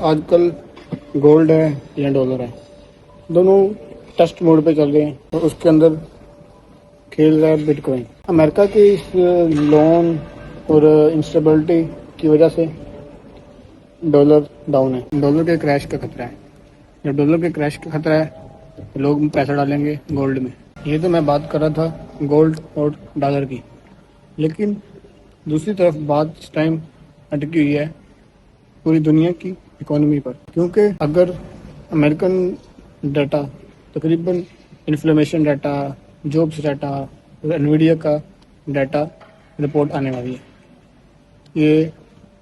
آج کل گولڈ ہے یا ڈالر ہے، دونوں ٹیسٹ موڈ پہ چل رہے ہیں اور اس کے اندر کھیل رہا ہے بٹ کوائن۔ امریکہ کی اس لون اور انسٹیبلٹی کی وجہ سے ڈالر ڈاؤن ہے، ڈالر کے کریش کا خطرہ ہے۔ جب ڈالر کے کریش کا خطرہ ہے تو لوگ پیسہ ڈالیں گے گولڈ میں۔ یہ تو میں بات کر رہا تھا گولڈ اور ڈالر کی، لیکن دوسری طرف بات اس ٹائم اٹکی ہوئی ہے پوری دنیا کی اکانومی پر، کیونکہ اگر امریکن ڈیٹا تقریباً انفلیمیشن ڈیٹا، جابس ڈیٹا اور انویڈیا کا ڈیٹا رپورٹ آنے والی ہے، یہ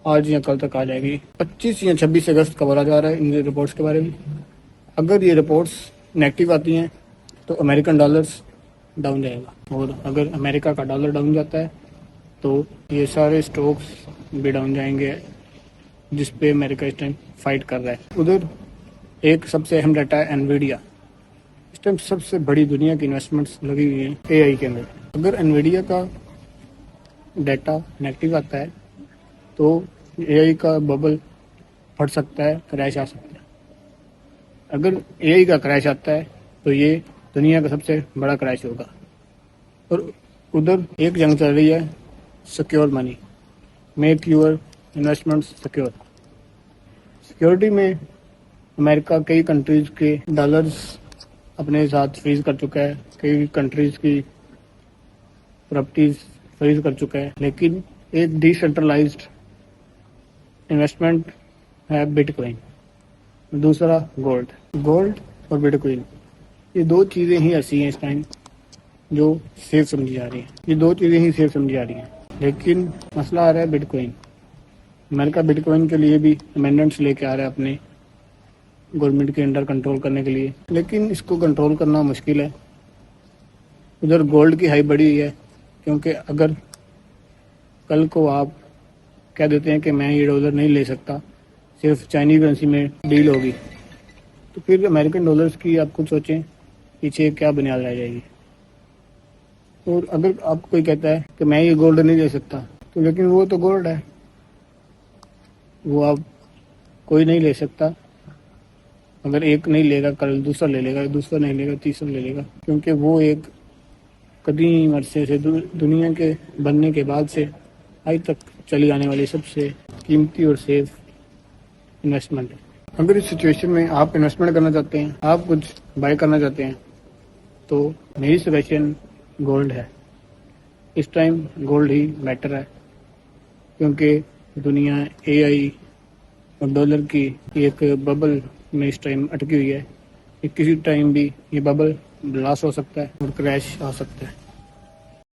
آج یا کل تک آ جائے گی۔ 25 یا 26 اگست کا بولا جا رہا ہے ان رپورٹس کے بارے میں۔ اگر یہ رپورٹس نیگیٹو آتی ہیں تو امریکن ڈالرز ڈاؤن جائے گا، اور اگر امریکہ کا ڈالر ڈاؤن جاتا ہے تو یہ سارے اسٹاکس بھی ڈاؤن جائیں گے جس پہ امریکہ اس ٹائم فائٹ کر رہا ہے۔ ادھر ایک سب سے اہم ڈیٹا ہے انویڈیا۔ اس ٹائم سب سے بڑی دنیا کی انویسٹمنٹس لگی ہوئی ہیں اے آئی کے اندر۔ اگر انویڈیا کا ڈیٹا نیگیٹو آتا ہے تو اے آئی کا ببل پھٹ سکتا ہے، کریش آ سکتا ہے۔ اگر اے آئی کا کریش آتا ہے تو یہ دنیا کا سب سے بڑا کریش ہوگا۔ اور ادھر ایک جنگ چل رہی ہے secure money, make your investment secure. Security میں امریکہ کئی کنٹریز کے ڈالرز اپنے ساتھ فریز کر چکا ہے، کئی کنٹریز کی پراپرٹیز فریز کر چکا ہے، لیکن ایک ڈی سینٹرلائزڈ انویسٹمنٹ ہے بٹ کوائن، دوسرا گولڈ اور بٹ کوائن۔ یہ دو چیزیں ہی ایسی ہیں اس ٹائم جو سیف سمجھی جا رہی ہیں، یہ دو چیزیں ہی سیف سمجھی جا رہی ہیں۔ لیکن مسئلہ آ رہا ہے but coin. America but coin کے لیے بھی امینڈمنٹس لے کے آ رہا ہے اپنے گورنمنٹ کے انڈر کنٹرول کرنے کے لیے، لیکن اس کو کنٹرول کرنا مشکل ہے۔ ادھر گولڈ کی ہائی بڑی ہوئی ہے، کیونکہ اگر کل کو آپ کہہ دیتے ہیں کہ میں یہ ڈالر نہیں لے سکتا، صرف چائنیز کرنسی میں ڈیل ہوگی، تو پھر امریکن ڈالرز کی آپ خود سوچیں پیچھے کیا بنیاد رہ جائے گی۔ اور اگر آپ کوئی کہتا ہے کہ میں یہ گولڈ نہیں لے سکتا، تو لیکن وہ تو گولڈ ہے، وہ آپ کوئی نہیں لے سکتا۔ اگر ایک نہیں لے گا کل دوسرا لے لے گا، دوسرا نہیں لے گا تیسرا لے لے گا، کیونکہ وہ ایک قدیم عرصے سے دنیا کے بننے کے بعد سے آج تک چلی آنے والی سب سے قیمتی اور سیف انویسٹمنٹ ہے۔ اگر اس سچویشن میں آپ انویسٹمنٹ کرنا چاہتے ہیں، آپ کچھ بائی کرنا چاہتے ہیں، تو میری سجیشن گولڈ ہے۔ اس ٹائم گولڈ ہی بیٹر ہے، کیونکہ دنیا اے آئی اور ڈالر کی ایک ببل میں اس ٹائم اٹکی ہوئی ہے۔ کسی ٹائم بھی یہ ببل بلاسٹ ہو سکتا ہے اور کریش آ سکتا ہے۔